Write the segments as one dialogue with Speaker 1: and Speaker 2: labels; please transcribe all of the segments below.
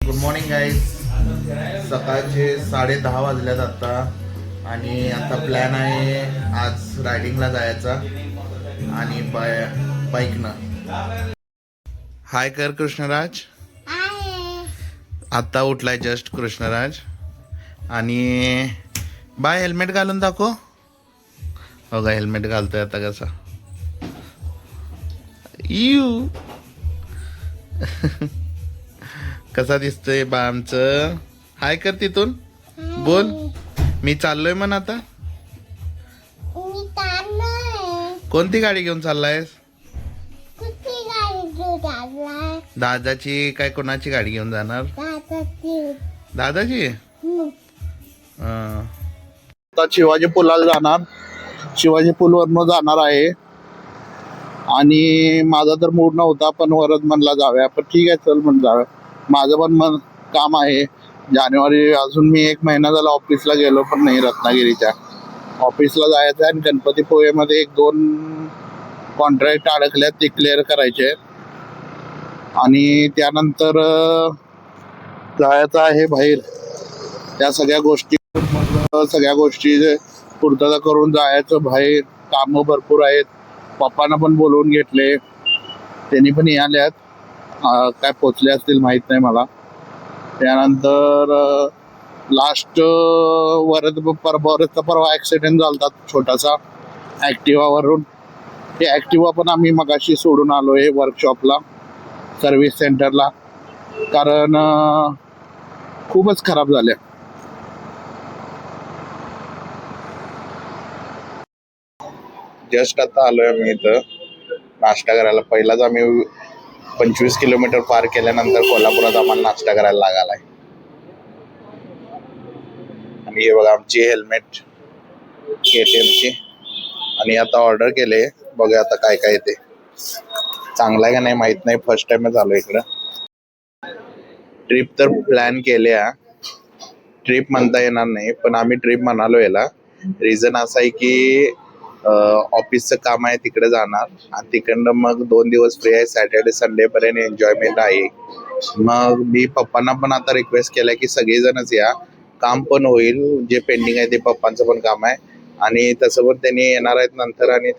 Speaker 1: Good morning guys. सकाळचे 10:30 वाजल्यात आता आणि आता प्लॅन आहे आज रायडिंगला जायचा आणि बाईकनं. हाय कर कृष्णराज. आत्ता उठलाय जस्ट कृष्णराज. आणि बाय हेल्मेट घालून दाखव. हो का, हेल्मेट घालतोय आता कसा यू कसा दिसतोय बा आमचं. हाय कर तिथून बोल. मी चाललोय म्हण आता. कोणती गाडी घेऊन चाललायस? दादाची काय कोणाची गाडी घेऊन जाणार? दादाची. आता शिवाजी पुलाला जाणार. शिवाजी पुलवरनं जाणार आहे आणि माझा तर मूड नव्हता पण वरद म्हणला जाऊया. पण ठीक आहे चल म्हणून जाऊया. माझं पण मन काम आहे. जानेवारी अजून मी 1 महिना झाला ऑफिसला गेलो पण नाही. रत्नागिरीच्या ऑफिसला जायचं आहे आणि गणपतीपुळेमध्ये 1-2 कॉन्ट्रॅक्ट अडकल्यात ते क्लिअर करायचे आणि त्यानंतर जायचं आहे बाहेर. त्या सगळ्या गोष्टी पूर्तता करून जायचं बाहेर. कामं भरपूर आहेत. पप्पांना पण बोलवून घेतले. त्यांनी पण आल्यात. काय पोचले असतील माहीत नाही मला. त्यानंतर लास्ट परवा ॲक्सिडेंट झाला छोटासा ॲक्टिवावरून. ते ॲक्टिवा पण आम्ही मगाशी सोडून आलो आहे वर्कशॉपला, सर्व्हिस सेंटरला, कारण खूपच खराब झाल्या. जस्ट आता आलोय मी इथं नाश्ता करायला. पहिलाच आम्ही 25 किलोमीटर पार केल्यानंतर कोल्हापुरात आम्हाला नाश्ता करायला लागालाय. आणि हे बघा आमची हेल्मेट KTMची. आणि आता ऑर्डर केले. बघा आता काय काय येते. चांगला आहे का नाही माहित नाही. फर्स्ट टाइमच आलो इकडं. ट्रिप तर प्लॅन केल्या. ट्रिप म्हणता येणार नाही पण आम्ही ट्रिप म्हणालो याला. रिझन असं आहे की ऑफिसचं काम आहे तिकडे जाणार आणि तिकडनं मग 2 दिवस फ्री आहे. सॅटर्डे संडे पर्यंत एन्जॉयमेंट आहे. मग मी पप्पांना पण आता रिक्वेस्ट केलाय की सगळेजणच या. काम पण होईल. जे पेंडिंग आहे ते पप्पांचं पण काम आहे आणि तसं पण त्यांनी येणार आहेत नंतर. आणि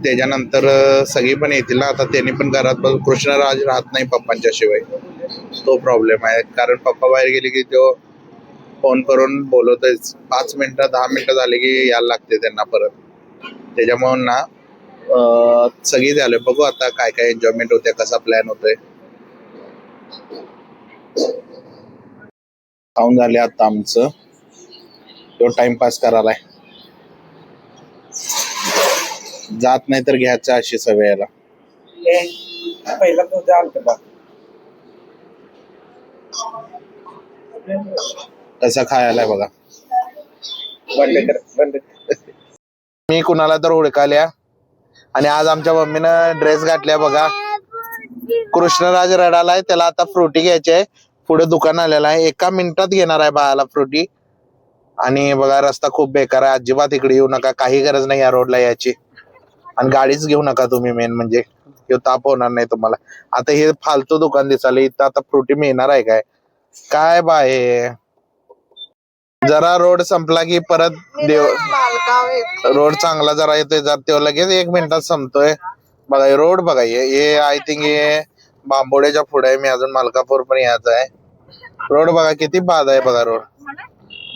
Speaker 1: त्याच्यानंतर सगळी पण येतील ना. आता त्यांनी पण घरात कृष्णराज राहत नाही पप्पांच्या शिवाय. तो प्रॉब्लेम आहे कारण पप्पा बाहेर गेले की तो फोन करून बोलवतोय. 5 मिनिटं 10 मिनिटं झाले की यायला लागते त्यांना परत. त्याच्यामुळे ना सगळी झाले. बघू आता काय काय एन्जॉयमेंट होते, कसा प्लॅन होतोय. खाऊन झाले आता आमचं. तो टाइमपास करायलाय. जात नाही तर घ्यायचं अशी सवय याला. पहिला तो कसा खायला बघा. मी कुणाला तर ओळखाल्या आणि आज आमच्या मम्मीनं ड्रेस घातल्या बघा. कृष्णराज रडालाय. त्याला आता फ्रुटी घ्यायची आहे. पुढे दुकान आलेला आहे. 1 मिनिटात घेणार आहे बाळाला फ्रुटी. आणि बघा रस्ता खूप बेकार आहे. अजिबात इकडे येऊ नका. काही गरज नाही या रोडला यायची. आणि गाडीच घेऊ नका तुम्ही. मेन म्हणजे ताप होणार नाही तुम्हाला. आता हे फालतू दुकान दिसायला. इथं आता फ्रुटी मिळणार आहे काय? काय बाय. जरा रोड संपला की परत रोड चांगला जरा येतोय. जर तो लगेच 1 मिनिटात संपतोय. बघा रोड बघा. हे आय थिंक हे बांबोड्याच्या पुढे आहे. मी अजून मालकापूर पण यायचं आहे. रोड बघा किती बाद आहे बघा रोड.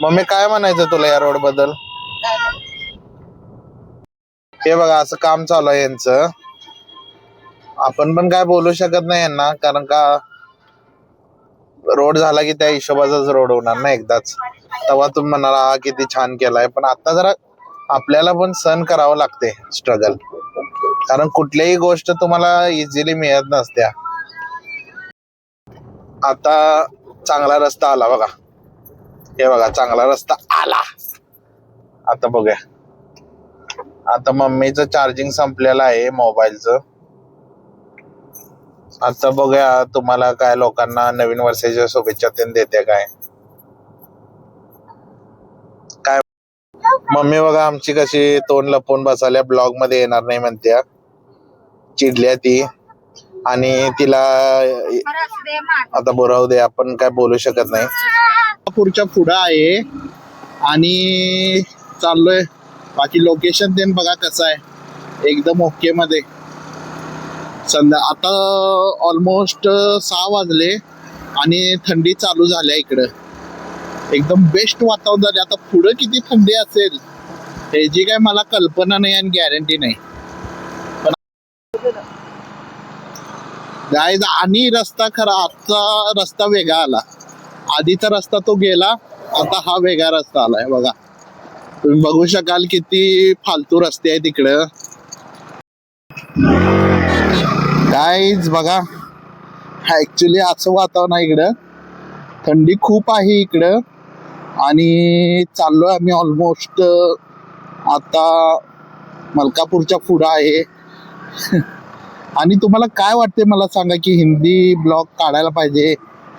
Speaker 1: मम्मी काय म्हणायचं तुला या रोड बद्दल? हे बघा असं काम चालू आहे यांचं. आपण पण काय बोलू शकत नाही यांना कारण का रोड झाला की त्या हिशोबाचाच रोड होणार ना एकदाच. तेव्हा तुम्ही म्हणाला हा किती छान केलाय. पण आता जरा आपल्याला पण सहन करावं लागते स्ट्रगल. कारण कुठलीही गोष्ट तुम्हाला इझिली मिळत नसत्या. आता चांगला रस्ता आला बघा. हे बघा चांगला रस्ता आला. आता बघूया. आता मम्मीचं चार्जिंग संपलेलं आहे मोबाईलचं. आता बघूया तुम्हाला काय लोकांना नवीन वर्षाच्या शुभेच्छा देते काय. काय मम्मी बघा आमची कशी तोंड लपवून बसाल्या. ब्लॉग मध्ये येणार नाही म्हणत्या. चिडल्या ती. आणि तिला आता बोलावू दे, आपण काय बोलू शकत नाही. पुढच्या पुढं आहे आणि चाललोय. बाकी लोकेशन ते बघा कसं आहे, एकदम ओके मध्ये. आता ऑलमोस्ट 6 वाजले आणि थंडी चालू झाल्या इकडं. एकदम बेस्ट वातावरण झाले. आता पुढं किती थंडी असेल ह्याची काय मला कल्पना नाही आणि गॅरंटी नाही. पण गाईज आणि रस्ता खरा, आजचा रस्ता वेगळा आला. आधीचा रस्ता तो गेला, आता हा वेगळा रस्ता आलाय. बघा तुम्ही बघू शकाल किती फालतू रस्ते आहेत इकडं. गाईज बघा, ऍक्च्युली असं वातावरण आहे इकडं. थंडी खूप आहे इकडं आणि चाललोय आम्ही ऑलमोस्ट आता मलकापूरच्या पुढं आहे. आणि तुम्हाला काय वाटते मला सांगा की हिंदी ब्लॉग काढायला पाहिजे,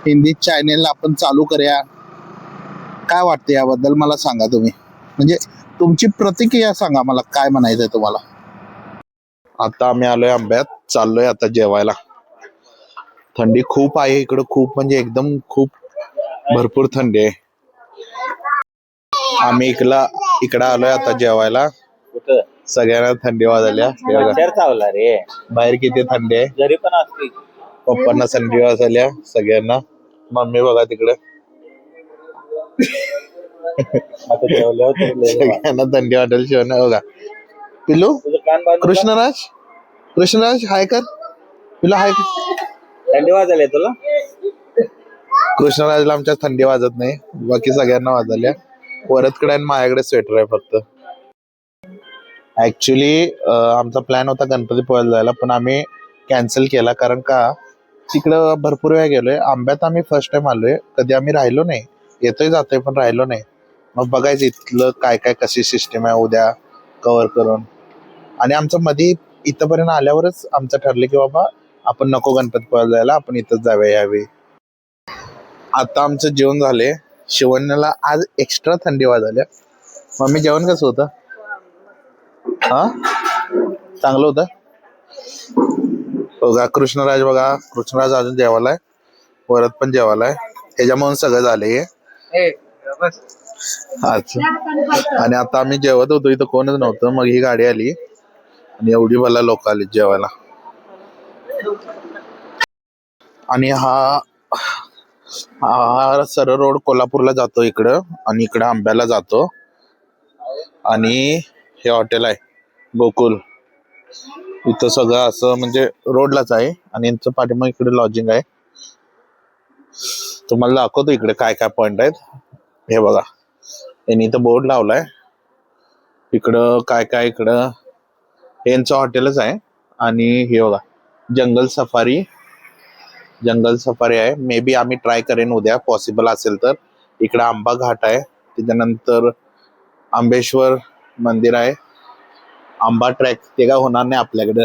Speaker 1: हिंदी चॅनेल आपण चालू करूया, काय वाटते याबद्दल मला सांगा तुम्ही. म्हणजे तुमची प्रतिक्रिया सांगा मला, काय म्हणायचंय तुम्हाला. आता आम्ही आलोय आंब्यात, चाललोय आता जेवायला. थंडी खूप आहे इकडं, खूप म्हणजे एकदम खूप भरपूर थंडी आहे. आम्ही इकडं आलोय आता जेवायला. सगळ्यांना थंडी वाजल्या रे, बाहेर किती थंडी आहे. घरी पण असते. पप्पांना थंडी वाजल्या सगळ्यांना. मम्मी बघा तिकडे सगळ्यांना थंडी वाटेल. शिवना बघा. पिल्लू कृष्णराज हाय कर. तुला हाय थंडी वाजल्या तुला. कृष्णराजला आमच्या थंडी वाजत नाही, बाकी सगळ्यांना वाजल्या. वरदकडे आणि माझ्याकडे स्वेटर आहे फक्त. ऍक्च्युली आमचा प्लॅन होता गणपतीपुळ्याला जायला, पण आम्ही कॅन्सल केला. कारण का तिकडं भरपूर वेळा गेलोय. आंब्यात आम्ही फर्स्ट टाइम आलोय, कधी आम्ही राहिलो नाही. येतोय जातोय पण राहिलो नाही. मग बघायचं इथलं काय काय कशी सिस्टीम आहे उद्या कव्हर करून. आणि आमचं मध्ये इथंपर्यंत आल्यावरच आमचं ठरलं की बाबा आपण नको गणपतीपुळ्याला जायला, आपण इथंच जाऊया यावेळी. आता आमचं जेवण झाले. शिवण्याला आज एक्स्ट्रा थंडी वाजल्या. मम्मी जेवण कसं होतं? हा चांगलं होतं. बघा कृष्णराज, बघा कृष्णराज अजून जेवायलाय, वरद पण जेवायलाय. ह्याच्यामुळे सगळं झालंय. अच्छा. आणि आता आम्ही जेवत होतो, इथं कोणच नव्हतं. मग ही गाडी आली आणि एवढी भला लोक आली जेवायला. आणि हा सरळ रोड कोल्हापूरला जातो इकडं, आणि इकडं आंब्याला जातो. आणि हे हॉटेल आहे गोकुल, इथं सगळं असं म्हणजे रोडलाच आहे. आणि यांचं पाठीमागे इकडे लॉजिंग आहे. तुम्हाला दाखवतो इकडे काय काय पॉइंट आहेत. हे बघा, यांनी इथं बोर्ड लावलाय. इकडं काय काय, इकडं यांचं हॉटेलच आहे. आणि हे बघा जंगल सफारी आहे. मे बी आम्ही ट्राय करेन उद्या, पॉसिबल असेल तर. इकडं आंबा घाट आहे, त्याच्यानंतर आंबेश्वर मंदिर आहे. आंबा ट्रॅक ते काय होणार नाही आपल्याकडं.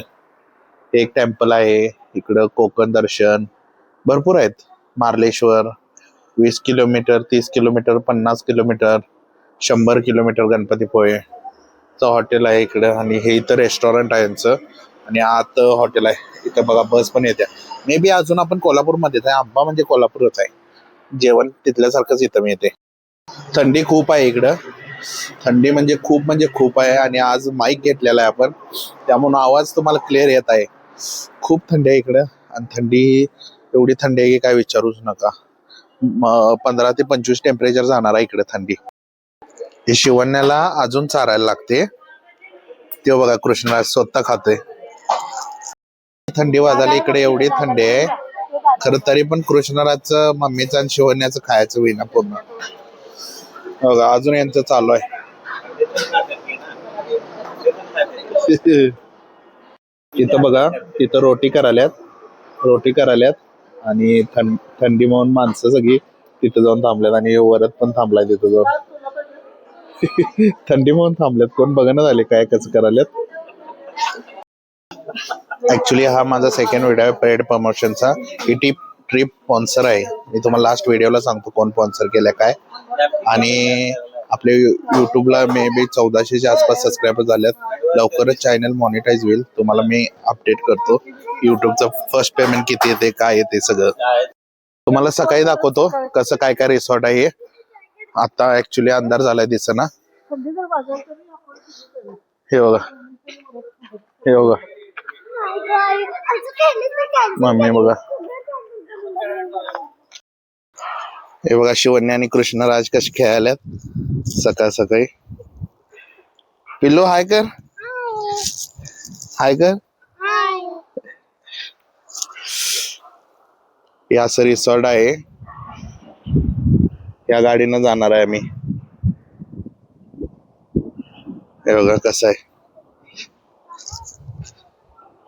Speaker 1: एक टेम्पल आहे इकडं. कोकण दर्शन भरपूर आहेत. Marleshwar 20 kilometre, 30 kilometre, 50 kilometre, 100 kilometre गणपतीपुळेचं हॉटेल आहे इकडं. आणि हे इथं रेस्टॉरंट आहे यांचं. आणि आत हॉटेल आहे. इथं बघा बस पण येत्या. मे बी अजून आपण कोल्हापूरमध्येच आहे. आंबा म्हणजे कोल्हापूरच आहे. जेवण तिथल्यासारखंच इथं मिळते. थंडी खूप आहे इकडं. थंडी म्हणजे खूप आहे. आणि आज माईक घेतलेला आहे आपण, त्यामुळे आवाज तुम्हाला क्लिअर येत आहे. खूप थंडी आहे इकडं. आणि थंडी एवढी थंडी आहे की काय विचारूच नका. 15 ते 25 टेम्परेचर जाणार आहे इकडे थंडी. हे शिवण्याला अजून चारायला लागते. ते बघा कृष्णराज स्वतः खातोय. थंडी वाजायला इकडे एवढी थंडी आहे खरं, तरी पण कृष्णराजचं, मम्मीचं आणि शिवण्याचं खायचं होईना पूर्ण. बघा अजून यांचं चालू आहे. तिथं बघा, तिथं रोटी करायल्यात. आणि थंडी म्हणून माणसं सगळी तिथं जाऊन थांबल्यात. आणि वरद पण थांबलाय तिथं जाऊन. थंडी म्हणून थांबल्यात, कोण बघणं झाले काय कसं करायल्यात. ऍक्च्युली हा माझा सेकंड व्हिडिओ आहे पेड प्रमोशनचा. ही ट्रिप स्पॉन्सर आहे. मी तुम्हाला लास्ट व्हिडिओला सांगतो कोण स्पॉन्सर केलं काय. आणि आपल्या युट्यूबला मे बी 1400च्या आसपास सबस्क्रायबर झाल्यात. लवकरच चॅनल मॉनिटाईज होईल, तुम्हाला मी अपडेट करतो. युट्यूबचं फर्स्ट पेमेंट किती येते काय येते सगळं तुम्हाला सकाळी दाखवतो कसं काय काय रिसॉर्ट आहे. आता ऍक्च्युली अंधार झालाय दिसेना. हे बघा हे बघा मम्मी बघा. हे बघा शिवन्या आणि कृष्णराज कसे खेळायल्यात सकाळ सकाळी. पिल्लू हाय कर हाय कर. हे असं रिसॉर्ट आहे. या गाडीनं जाणार आहे आम्ही. हे बघा कसं आहे.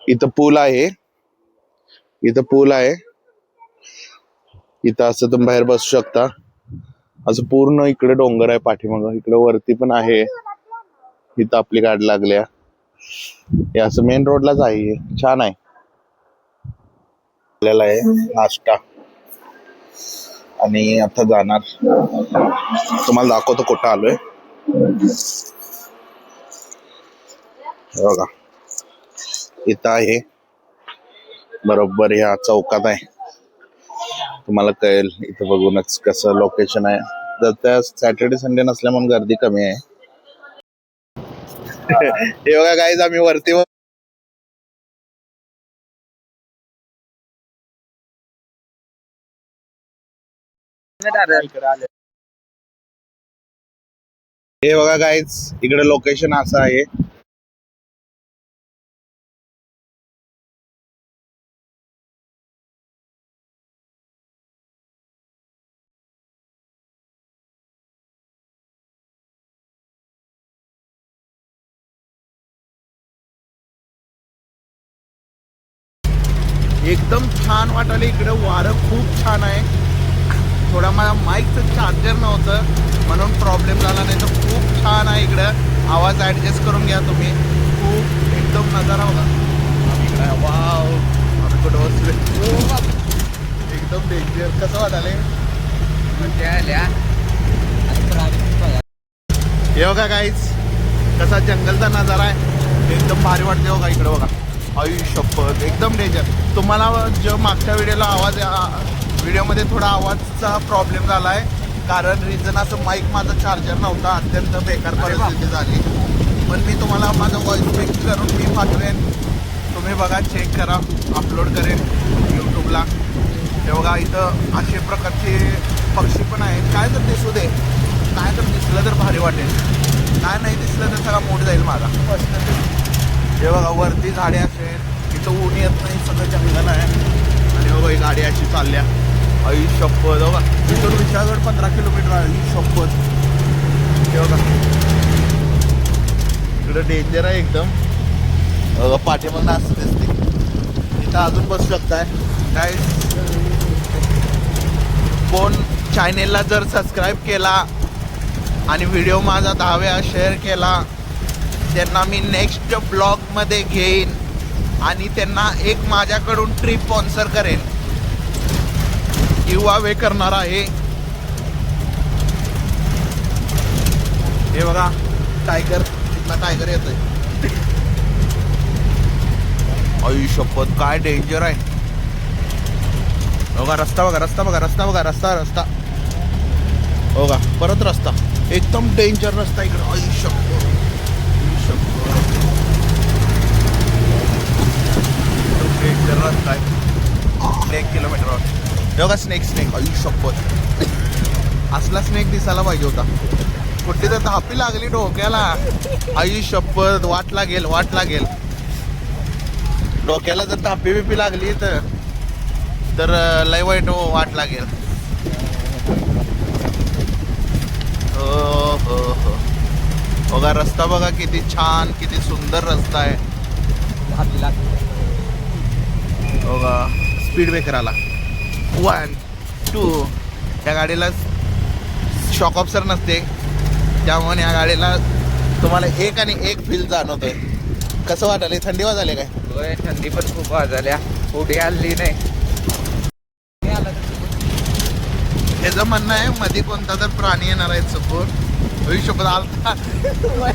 Speaker 1: इथं पूल आहे. इथं पूल आहे. इथं असं तुम्ही बाहेर बसू शकता. असं पूर्ण इकडे डोंगर आहे पाठीमागं. इकडे वरती पण आहे. इथं आपली गाडी लागल्या. हे असं मेन रोडलाच आहे. छान आहे. आपल्याला आहे नाश्ता आणि आता जाणार. तुम्हाला दाखवतो कुठं आलोय. बघा इथं आहे बरोबर ह्या चौकात आहे. तुम्हाला कळेल इथं बघूनच कसं लोकेशन आहे. तर त्या सॅटर्डे संडे नसल्यामुळे गर्दी कमी आहे. हे बघा गाईज आम्ही वरती हे बघा गाईज इकडे लोकेशन असं आहे. एकदम छान वाटायला. इकडे वारं खूप छान आहे. थोडा मला माईकचं चार्जर नव्हतं म्हणून प्रॉब्लेम झाला, नाही तर खूप छान आहे इकडं. आवाज ऍडजस्ट करून घ्या तुम्ही. खूप एकदम नजारा बघा इकडे. वाव आम्ही कुठं बसलोय. एकदम डेंजर. कसं वाटायलंय. हे बघा गाईज कसा जंगलचा नजारा आहे. एकदम भारी वाटते बघा इकडे. बघा आई शपथ एकदम डेंजर. तुम्हाला जो मागच्या व्हिडिओला व्हिडिओमध्ये थोडा आवाजचा प्रॉब्लेम झाला आहे. कारण रिझन असं माईक माझा चार्जर नव्हता. अत्यंत बेकार परिस्थिती झाली. पण मी तुम्हाला माझं व्हॉइस चेक करून मी पाठवेन. तुम्ही बघा चेक करा. अपलोड करेन यूट्यूबला. हे बघा इथं असे प्रकारचे पक्षी पण आहेत. काय तर दिसू दे. काय तर दिसलं तर भारी वाटेल. काय नाही दिसलं तर सगळा मूड जाईल माझा. हे बघा वरती झाडे असेल. इथं ऊन येत नाही. सगळं जंगल आहे. आणि बघा ही गाडी अशी चालल्या. आई शपथ. बघा इथून विशाळगड 15 किलोमीटर आहे. आई शपथ. हे बघा इकडं डेंजर आहे एकदम. बघा पाठीमागं असं दिसते. इथं अजून बसू शकताय. काय कोण चॅनेलला जर सबस्क्राईब केला आणि व्हिडिओ माझा 10 वेळा शेअर केला त्यांना मी नेक्स्ट ब्लॉगमध्ये घेईन आणि त्यांना एक माझ्याकडून ट्रिप स्पॉन्सर करेन. गिव्ह अवे करणार आहे. हे बघा टायगर. इथला टायगर येतोय. आई शपथ काय डेंजर आहे. बघा रस्ता बघा रस्ता बघा रस्ता बघा रस्ता रस्ता बघा परत रस्ता. एकदम डेंजर रस्ता इकडे. आई शपथ. डेंजर रस्ता आहे. 1 किलोमीटर. बघा स्नेक स्नेक. आई शपथ. असला स्नेक दिसायला पाहिजे होता. कुठली तर धापी लागली डोक्याला. आई शपथ. वाट लागेल वाट लागेल. डोक्याला जर धापी बिपी लागली तर लय वाईट वाट लागेल. हो हो हो. बघा रस्ता बघा किती छान किती सुंदर रस्ता आहे. बघा स्पीड ब्रेकर आला. 1 2. त्या गाडीला शॉक ऑब्सर नसते त्यामुळे या गाडीला तुम्हाला एक आणि एक फील जाणवतोय. कसं वाटलं. थंडी वाजली काय.
Speaker 2: होय थंडी पण खूप वाजल्या. उडी आली नाही.
Speaker 1: त्याचं म्हणणं आहे मध्ये कोणता तर प्राणी येणार आहे समोर. भविष्यपद आलता.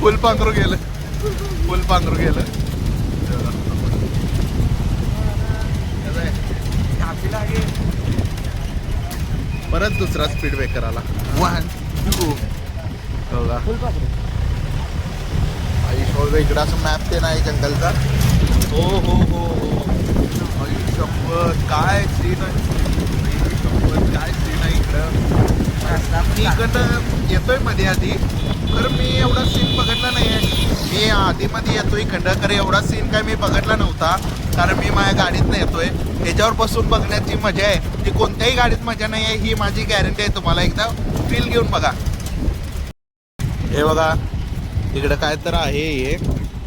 Speaker 1: फुल पांघरू गेलं. फुल पांघरू गेलं. परत दुसरा स्पीड ब्रेकर आला. 1 2 बघा इकडं असं मॅप ते नाही जंगलचा. हो हो हो हो शपथ काय सीन आहे. शपथ काय सीन आहे इकडं. मी इकडं येतोय मध्ये आधी तर मी एवढा सीन बघितला नाही आहे. मी आधीमध्ये येतोय इकडं तर एवढा सीन काय मी बघितला नव्हता कारण मी माझ्या गाडीतनं येतोय. ह्याच्यावर बसून बघण्याची मजा आहे ती कोणत्याही गाडीत मजा नाही आहे. ही माझी गॅरंटी आहे. तुम्हाला एकदा फील घेऊन बघा. हे बघा इकडं काय तर आहे हे.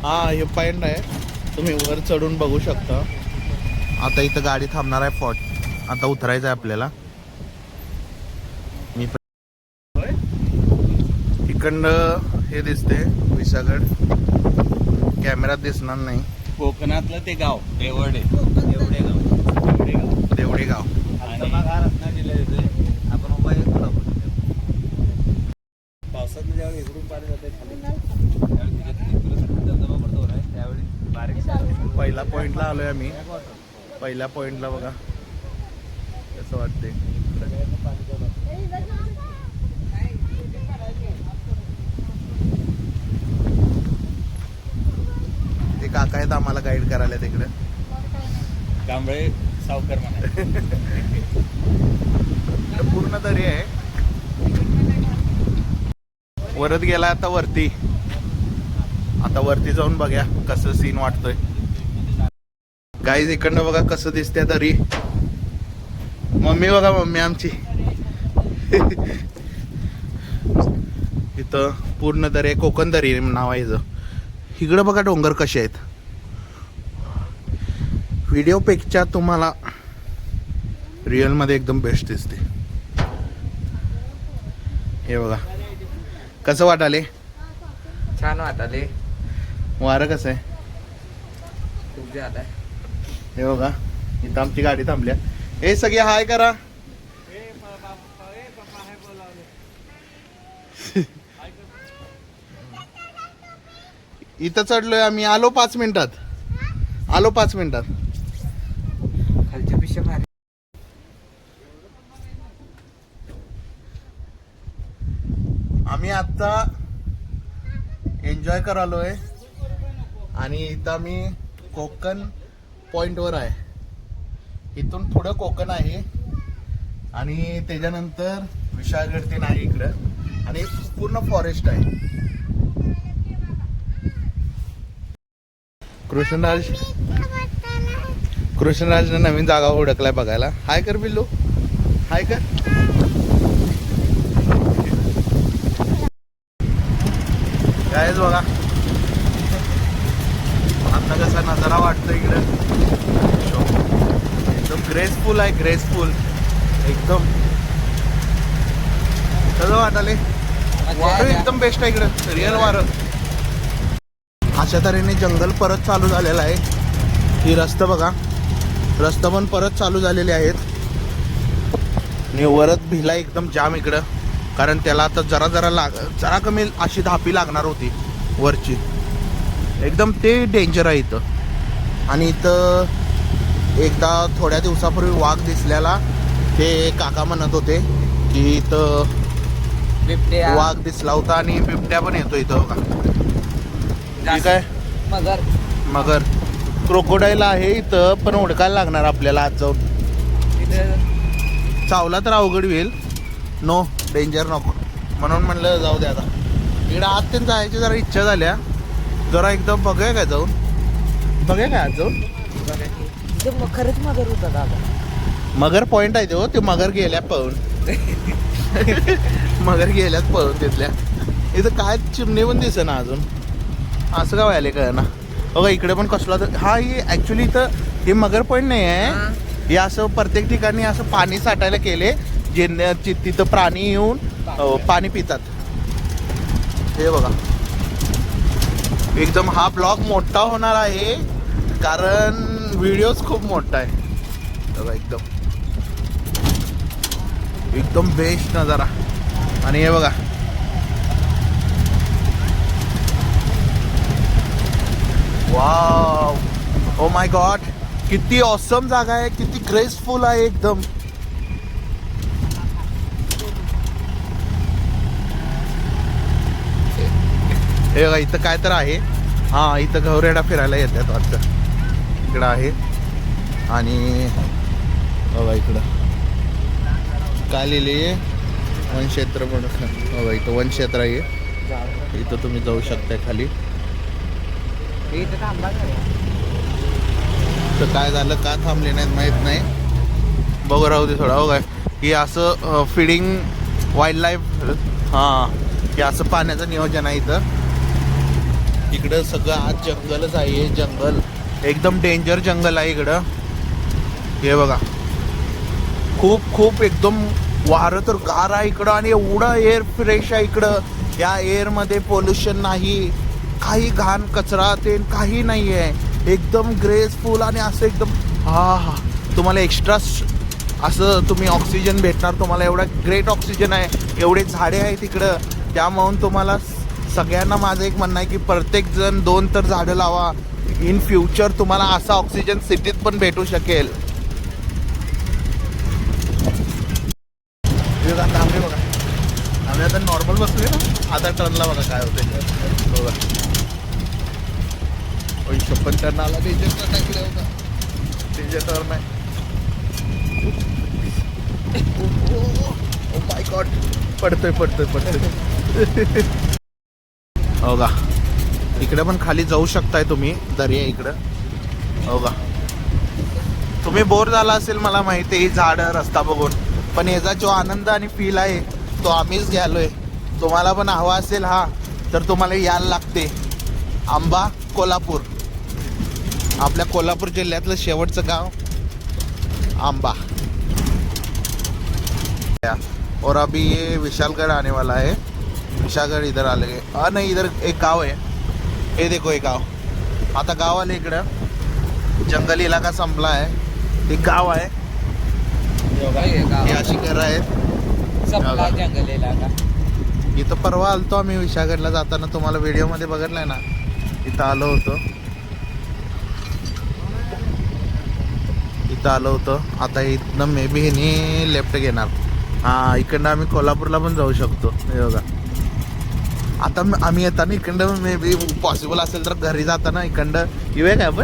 Speaker 1: हा हे पॉइंट आहे. तुम्ही वर चढून बघू शकता. आता इथं गाडी थांबणार आहे. आता उतरायचं आहे आपल्याला. मी इकडनं हे दिसते विसागड. कॅमेरात दिसणार नाही.
Speaker 3: कोकणातलं ते गाव देवडे
Speaker 1: देवडे गाव.
Speaker 3: रत्नागिरी जिल्ह्यात आपण मोबाईल पावसात ज्यावेळी इकडून पाणी जाते धबधबा पडतो ना त्यावेळी बारीक.
Speaker 1: पहिला पॉइंटला आलोय आम्ही. पहिल्या पॉइंटला बघा कसं वाटते. ते काका आहेत आम्हाला गाईड करायला तिकडे.
Speaker 3: कांबळे सावकर म्हणा.
Speaker 1: पूर्ण दरी आहे. वरत गेला आता वरती. आता वरती जाऊन बघा कसं सीन वाटतोय. गाईज इकडनं बघा कसं दिसते दरी. मम्मी बघा मम्मी आमची. इथं पूर्ण दरी आहे. कोकण दरी नाव आहे इथं. इकडं बघा डोंगर कसे आहेत. व्हिडिओपेक्षा तुम्हाला रिअलमध्ये एकदम बेस्ट दिसते. हे बघा कसं वाटाले.
Speaker 2: छान वाटाले.
Speaker 1: वारं कसं आहे.
Speaker 2: खूप जात आहे.
Speaker 1: हे बघा इथं आमची गाडी थांबल्या. हे सगळे हाय करा. इथं चढलोय आम्ही. आलो 5 मिनिटात. आलो 5 मिनिटात.
Speaker 2: खालच्या पिशा भारी.
Speaker 1: आम्ही आता एन्जॉय करालोय आणि इथं आम्ही कोकण पॉइंटवर आहे. इथून पुढं कोकण आहे आणि त्याच्यानंतर विशाळगड ते नाही इकडं आणि पूर्ण फॉरेस्ट आहे. कृष्णराजने नवीन जागा ओळखलाय बघायला. हाय कर बिल्लू. हाय कर. कायच बघा आता कसा नजारा वाटतो इकडं. एकदम ग्रेसफुल आहे. ग्रेसफुल एकदम. कसं वाटाले. वारं एकदम बेस्ट आहे इकडं. रिअल वारं. अशा तऱ्हेने जंगल परत चालू झालेलं आहे. ही रस्ता बघा. रस्ता पण परत चालू झालेले आहेत. आणि वरत भिला एकदम जाम इकडं कारण त्याला आता जरा कमी अशी धापी लागणार होती वरची. एकदम ते डेंजर आहे इथं. आणि इथं एकदा थोड्या दिवसापूर्वी वाघ दिसल्याला ते काका म्हणत होते की इथं
Speaker 2: बिबट्या
Speaker 1: वाघ दिसला होता आणि बिबट्या पण येतो इथं बघा. ठीक आहे. मगर क्रोकोडाईल आहे इथं पण ओळखायला लागणार आपल्याला आज जाऊन. चावला तर अवघड होईल. नो डेंजर नको म्हणून म्हणलं जाऊ दे. आता इकडे आत त्यांनी जायची जरा इच्छा झाल्या. जरा एकदम बघूया काय जाऊन. बघूया काय आज जाऊन.
Speaker 2: खरंच मगर होता दादा.
Speaker 1: मगर पॉइंट आहे तो. ते मगर गेल्या पळून. मगर गेल्यात पळून तिथल्या. इथं काय चिमणी पण दिसेना अजून. असं काय व्हायला कळ ना. बघा इकडे पण कसला तर. हा ही ऍक्च्युली इथं हे मगर पॉइंट नाही आहे. हे असं प्रत्येक ठिकाणी असं पाणी साठायला केले जे तिथं प्राणी येऊन पाणी पितात. हे बघा एकदम हा ब्लॉग मोठा होणार आहे कारण व्हिडिओज खूप मोठा आहे. बघा एकदम एकदम बेस्ट नजारा. आणि हे बघा वाव. ओ माय गॉड किती ऑसम जागा आहे, किती ग्रेसफुल आहे एकदम. हे बघा इथं काय तर आहे. हा इथं गौरेडा फिरायला येतात वाटतं. इकडं आहे आणि बघा इकडं काय लिहिले वनक्षेत्र म्हणून. बघा इथं वनक्षेत्र आहे. इथं तुम्ही जाऊ शकता खाली.
Speaker 2: इथं थांबला का?
Speaker 1: तर काय झालं का थांबले नाहीत माहीत नाही. बघू राहू दे थोडा. बघा ही असं फिडिंग वाईल्ड लाईफ. हां हे असं पाण्याचं नियोजन आहे इथं. इकडं सगळं आज जंगलच आहे. जंगल एकदम डेंजर जंगल आहे इकडं. हे बघा खूप खूप एकदम वारं तर गार आहे इकडं आणि एवढं एअर फ्रेश आहे इकडं. या एअरमध्ये पोल्युशन नाही, काही घाण कचरा ते काही नाही आहे. एकदम ग्रेसफुल आणि असं एकदम हा तुम्हाला एक्स्ट्रा असं तुम्ही ऑक्सिजन भेटणार. तुम्हाला एवढा ग्रेट ऑक्सिजन आहे. एवढे झाडे आहेत इकडं. त्यामुळं तुम्हाला सगळ्यांना माझं एक म्हणणं आहे की प्रत्येक जण 2 तर झाडं लावा. इन फ्युचर तुम्हाला असा ऑक्सिजन सिटीत पण भेटू शकेल. आम्ही बघा आम्ही आता नॉर्मल बसलोय ना. आता टर्नला बघा काय होते. बघा 56 टर्न आला. डेंजर टर्न आहे होता. डेंजर टर्न आहे. ओ माय गॉड पडतोय. हो का इकडे पण खाली जाऊ शकताय तुम्ही. दर्या इकडं हो का. तुम्ही बोर झाला असेल मला माहिती आहे झाडं रस्ता बघून, पण याचा जो आनंद आणि फील आहे तो आम्हीच घ्यालोय. तुम्हाला पण हवा असेल हा तर तुम्हाला यायला लागते. आंबा कोल्हापूर, आपल्या कोल्हापूर जिल्ह्यातलं शेवटचं गाव आंबा. और अभी ये विशालगढ़ आने वाला है. विशालगढ़ इधर आ लगे. नहीं इधर एक गाव है. हे देखो एक गाव. आता गाव आले इकडं. जंगल इलाका संपला आहे. एक गाव आहे. हे अशी घरं आहेत.
Speaker 2: संपला जंगल इलाका.
Speaker 1: इथं परवा आलतो आम्ही विशाळगडला जाताना. तुम्हाला व्हिडिओमध्ये बघितलंय ना. इथं आलो होतो. आता इथनं मे बी ह्यानी लेफ्ट घेणार. हा इकडनं आम्ही कोल्हापूरला पण जाऊ शकतो. हे बघा आता आम्ही येताना इकडं मे बी पॉसिबल असेल तर घरी जाताना इकडं येऊया काय आपण.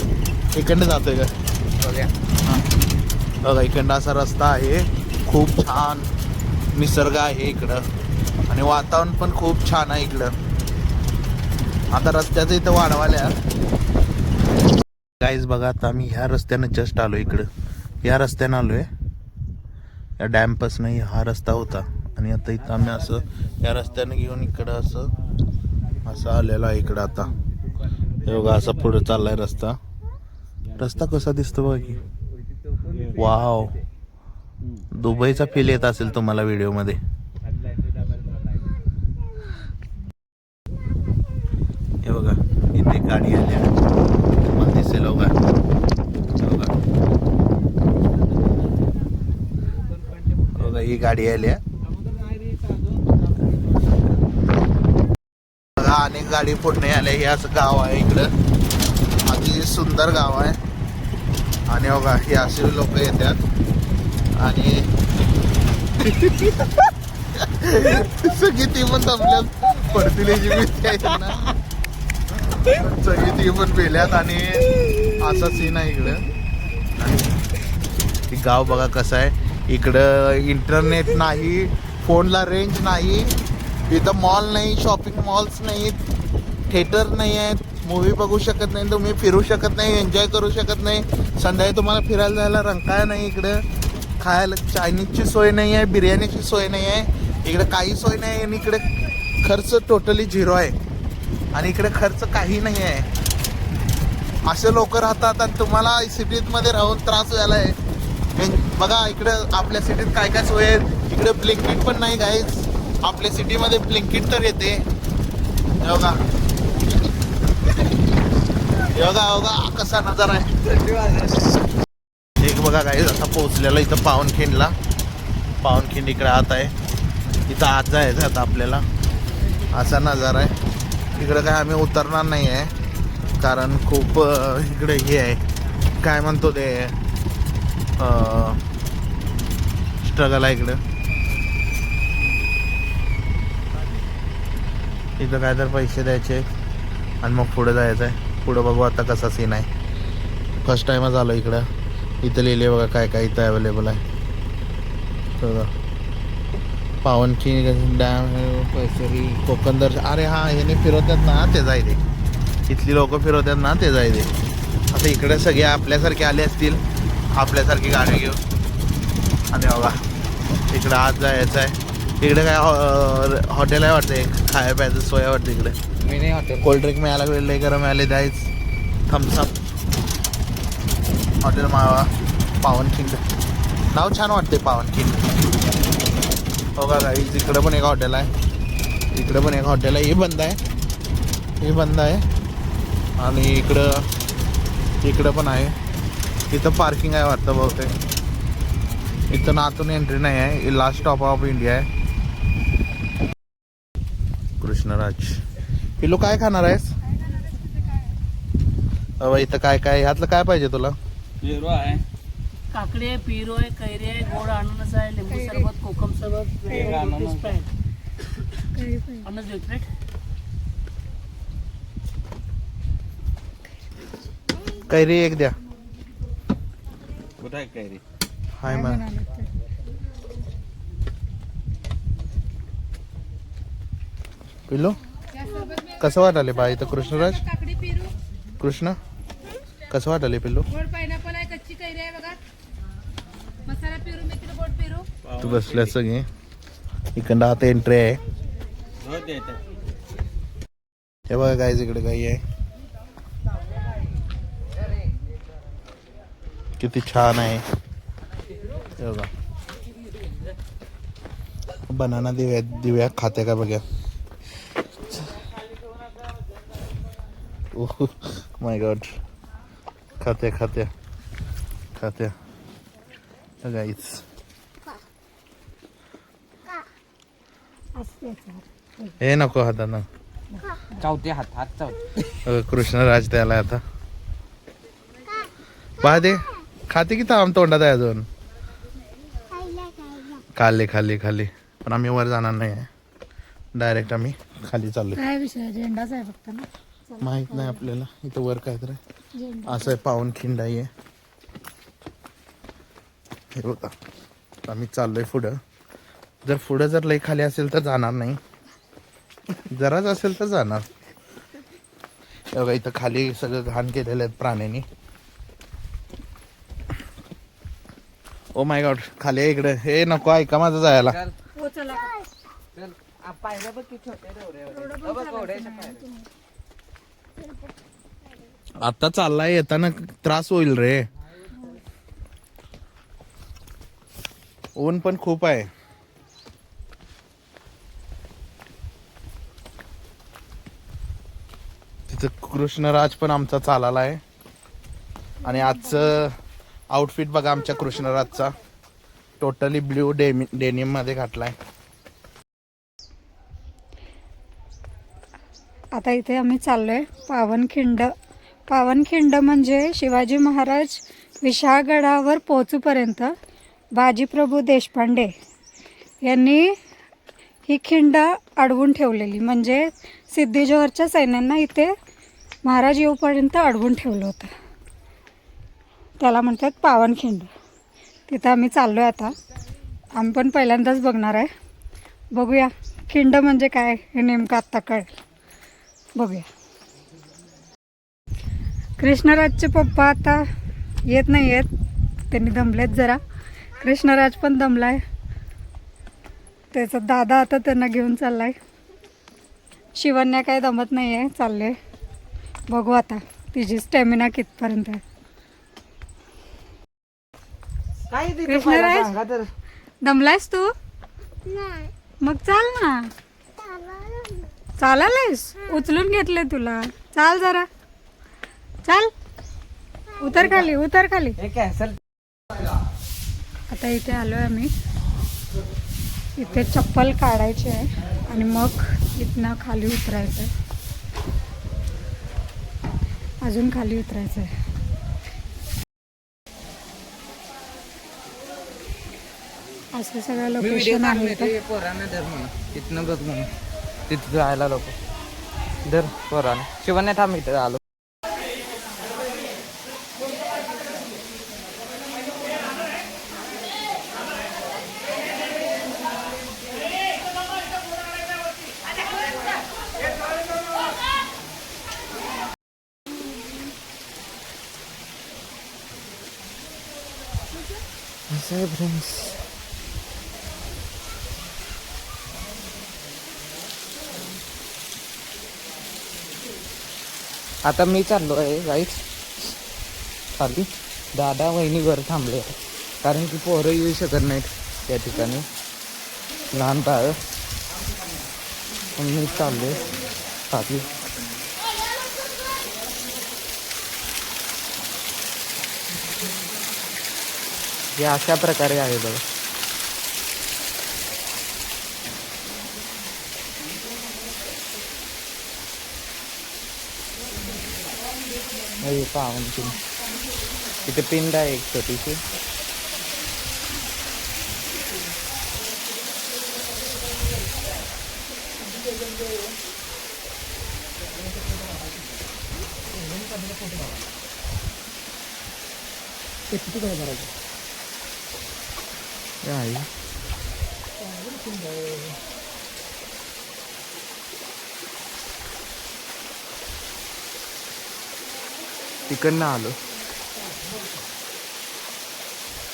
Speaker 1: इकडनं जातोय का
Speaker 2: बघूया.
Speaker 1: बघा इकडनं असा रस्ता आहे. खूप छान निसर्ग आहे इकडं आणि वातावरण पण खूप छान आहे इकडं. आता रस्त्याचं इथं वाढवाल्या गाईज. बघा आता आम्ही ह्या रस्त्यानं जस्ट आलो इकडं. या रस्त्यानं आलोय. या डॅमपासनं हा रस्ता होता आणि आता इथं आम्ही असं या रस्त्यानं घेऊन इकडं असं आलेलो आहे इकडं. आता हे बघा असा पुढे चाललाय रस्ता. रस्ता कसा दिसतो बघा की. वाव दुबईचा फील येत असेल तुम्हाला व्हिडिओमध्ये. हे बघा इथे गाडी आली तुम्हाला दिसेल. बघा ही गाडी आली. बघा अनेक गाडी पुढे आल्या. हे असं गाव आहे इकडं. अति सुंदर गाव आहे आणि बघा हे असे लोक येतात आणि सगळी ती पण जमल्यात. पडतील याची भीती आहे ना. सगळी ती पण पेल्यात आणि असा सीन आहे इकडं. आणि गाव बघा कसं आहे. इकडं इंटरनेट नाही, फोनला रेंज नाही, इथं मॉल नाही, शॉपिंग मॉल्स नाहीत, थिएटर नाही आहेत, मूवी बघू शकत नाही, तुम्ही फिरू शकत नाही, एन्जॉय करू शकत नाही. संध्याकाळी तुम्हाला फिरायला जायला रंकाळा नाही इकडं. खायला चायनीजची सोय नाही आहे, बिर्याणीची सोय नाही आहे इकडे. काही सोय नाही आणि इकडे खर्च टोटली झिरो आहे आणि इकडे खर्च काही नाही आहे. असे लोक राहतात आणि तुम्हाला सिटीमध्ये राहून त्रास झाला आहे. बघा इकडे आपल्या सिटीत काय काय सोय आहेत. इकडे ब्लिंकिट पण नाही गाईज. आपल्या सिटीमध्ये ब्लिंकिट तर येते. बघा बघा कसा नजारा आहे. एक बघा गाईज आता पोहोचलेला इथं पावनखिंडला. पावनखिंड इकडे आत आहे. इथं आत जायचं आता आपल्याला. असा नजारा आहे इकडे. काय आम्ही उतरणार नाही आहे कारण खूप इकडे हे आहे काय म्हणतो ते स्ट्रगल आहे इकडं. इथं काय तर पैसे द्यायचे आणि मग पुढे जायचं आहे. पुढं बघू आता कसा सीन आहे. फर्स्ट टाइमच आलो इकडं. इथं लिहिले बघा काय काय इथं अवेलेबल आहे. बघा पावनखिंड डॅम, पैसरी, कोकणदर. अरे हा ह्याने फिरवतात ना ते जाय ते. इथली लोक फिरवतात ना ते जाय ते. आता इकडे सगळे आपल्यासारखे आले असतील, आपल्यासारखी गाडी घेऊन. आणि बघा इकडं आत जायचं आहे. इकडे काय हॉटेल आहे वाटते, खाया प्यायचं सोय आहे वाटते इकडे.
Speaker 2: मी नाही हॉटेल.
Speaker 1: कोल्ड्रिंक मिळायला लागले, गरम मिळाले द्यायच. थम्सअप. हॉटेल मावा पावनखिंड. नाव छान वाटते पावनखिंड. हो का गाईज, इकडं पण एक हॉटेल आहे, इकडं पण एक हॉटेल आहे. हे बंद आहे, हे बंद आहे. आणि इकडं पण आहे. इथं पार्किंग आहे वाटतं बहुतेक. इथं आतून एंट्री नाही आहे. लास्ट स्टॉप ऑफ इंडिया आहे. कृष्णराज. पिल्लू काय खाणार आहेस? इथं काय काय ह्यातलं काय पाहिजे तुला?
Speaker 3: पेरू आहे,
Speaker 4: काकडी आहे, पेरू आहे, कैरी आहे, गोड अननस आहे, लिंबू सरबत, कोकम सरबत, स्प्राईट. अननस एक प्लेट.
Speaker 1: कैरी एक द्या.
Speaker 3: कुठं आहे कैरी?
Speaker 1: हाय मग पिल्लू कसं वाटाले बा इथं? कृष्णराज, कृष्ण कसं वाटाले पिल्लू?
Speaker 5: गोड पायनॅपल आहे, कच्ची कैरी आहे बघा, मसाला पेरू, मेथी गोड पेरू.
Speaker 1: तू बसल्या सगळे. इकडं आता एंट्री आहे.
Speaker 3: हो ते येतं.
Speaker 1: हे बघा गाईज इकडे गाई आहे. किती छान आहे. हे बघा बनाना दिव्या खाते का बघा. माय गॉड. खाते गाईज. हे नको हातानं.
Speaker 2: चावते हात चावते.
Speaker 1: कृष्णराज त्याला आता पहा दे. खाते की थांब, तोंडात आहे अजून. खाली पण आम्ही वर जाणार नाही आहे. डायरेक्ट आम्ही खाली चाललोय.
Speaker 5: काय विषय, झेंडाच आहे फक्त ना.
Speaker 1: माहित नाही आपल्याला इथं वर काय तर आहे. असं आहे पावनखिंड आहे. हे होता आम्ही चाललोय पुढं. जर लई खाली असेल तर जाणार नाही, जराच असेल तर जाणार. हे बघा इथं खाली सगळं घाण केलेलं आहे प्राण्यांनी. ओ माय गॉड, खाली आहे इकडे. हे नको ऐका माझं जायला.
Speaker 5: हो चला.
Speaker 2: चल पायऱ्या बघ किती छोटे डोरे. बघ घोड्याच्या पायऱ्या.
Speaker 1: आता चाललाय, येताना त्रास होईल रे. ऊन पण खूप आहे. तिथं कृष्णराज पण आमचा चालायला आहे. आणि आजचं आउटफिट बघा आमच्या कृष्णराजचा. टोटली ब्ल्यू डेनिम मध्ये घातलाय.
Speaker 5: आता इथे आम्ही चाललोय पावनखिंड. पावनखिंड म्हणजे शिवाजी महाराज विशाळगडावर पोहोचूपर्यंत बाजीप्रभू देशपांडे यांनी ही खिंड अडवून ठेवलेली. म्हणजे सिद्धी-जोहरच्या सैन्यांना इथे महाराज येऊपर्यंत अडवून ठेवलं होतं. त्याला म्हणतात पावनखिंड. तिथं आम्ही चाललो आहे आता. आम्ही पण पहिल्यांदाच बघणार आहे. बघूया खिंड म्हणजे काय हे नेमकं आत्ता कळेल. बघूया. कृष्णराजचे पप्पा आता येत नाही आहेत, त्यांनी दमलेत जरा. कृष्णराज पण दमलाय. त्याचा दादा आता त्यांना घेऊन चाललाय. शिवन्या काय दमत नाही आहे, चालले. बघू आता तिची स्टॅमिना कितपर्यंत आहे.
Speaker 2: काय तिथे
Speaker 5: कृष्णराज?
Speaker 2: पायऱ्या सांगा तर.
Speaker 5: दमलायस तू? मग चाल ना. चालायस? उचलून घेतले तुला. चाल जरा, चाल. उतर खाली.
Speaker 2: हे कॅन्सल.
Speaker 5: आता इथे आलोय आम्ही. इथे चप्पल काढायची आहे आणि मग इथनं खाली उतरायचं आहे. अजून खाली उतरायचं आहे. असं सगळं
Speaker 2: मी व्हिडिओ
Speaker 5: लोकेशन आहे
Speaker 2: काढले
Speaker 5: इथं.
Speaker 2: ते पोरांना धर म्हणून तिथनं बघ म्हणून तिथं जायला लोक धर पोराने शिवाने थांब इथं आलो. फ्रेंड्स आता मी चाललो आहे गाईच खाली. दादा वहिनी वर थांबले कारण की पोरं येऊ शकत नाहीत या ठिकाणी लहान बाळ. मी चाललोय खाली. हे अशा प्रकारे आहे बघा. पावन तिथे पिंड आहे एक छोटीशी. आहे तिकडनं आलो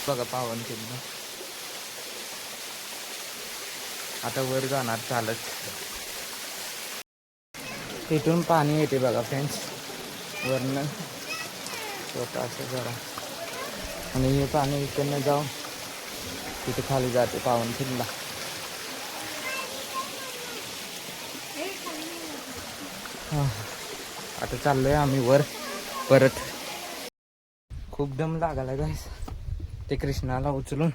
Speaker 2: बघा पावनखिंड. आता वर जाणार चालत. तिथून पाणी येते बघा फ्रेंड्स वरनं स्वतः असं जरा. आणि हे पाणी इकडनं जाऊन तिथे खाली जाते पावनखिंडला. आता चाललोय आम्ही वर परत. खूप दम लागला गाईस ते कृष्णाला उचलून.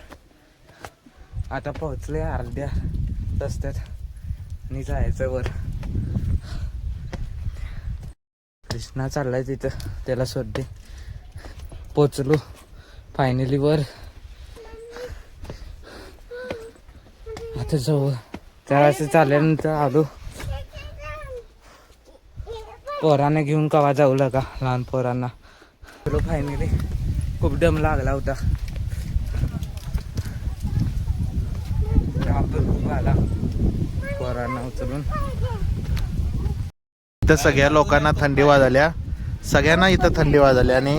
Speaker 2: आता पोहोचले अर्ध्या रस्त्यात आणि जायचं वर. कृष्णा चाललाय तिथं त्याला शोधते. पोचलो फायनली वर. आता जाऊ त्या असं चालल्यानंतर आलो. पोरांना घेऊन कवा जाऊ लागा लहान पोरांना. चलो फायनली. खूप दम लागला होता. खूप आला पोरांना उचलून.
Speaker 1: इथं सगळ्या लोकांना थंडी वाजल्या. सगळ्यांना इथं थंडी वाजली. आणि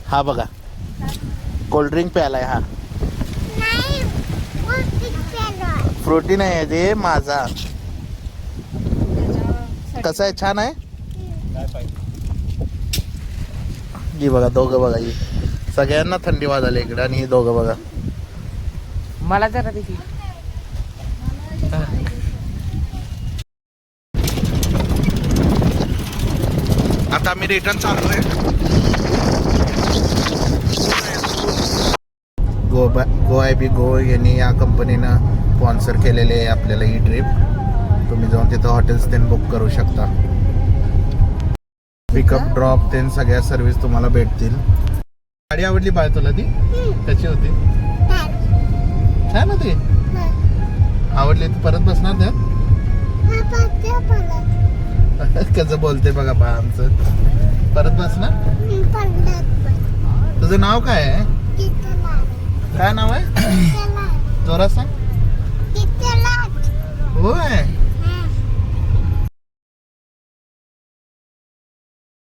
Speaker 1: हा बघा कोल्ड्रिंक प्यालाय. हा फ्रुटी नाही आहे ते माझा. कसं आहे छान आहे. ही बघा दोघं बघा. ही सगळ्यांना थंडी वाजली इकडे. आणि ही दोघं बघा.
Speaker 2: मला जरा देखील
Speaker 1: आता आम्ही रिटर्न चाललोय. गो आय बी गो यांनी या कंपनीनं स्पॉन्सर केलेले आहे आपल्याला ही ट्रिप. तुम्ही जाऊन तिथं हॉटेल्स त्यांनी बुक करू शकता. पिकअप ड्रॉप ते सगळ्या सर्व्हिस तुम्हाला भेटतील. गाडी आवडली बाय तुला ती कशी होती. छान होती. आवडली तू परत बसणार त्यात. कसं बोलते बघा बा आमचं. परत बसणार. तुझं नाव काय आहे. काय नाव आहे जोरात सांग. होय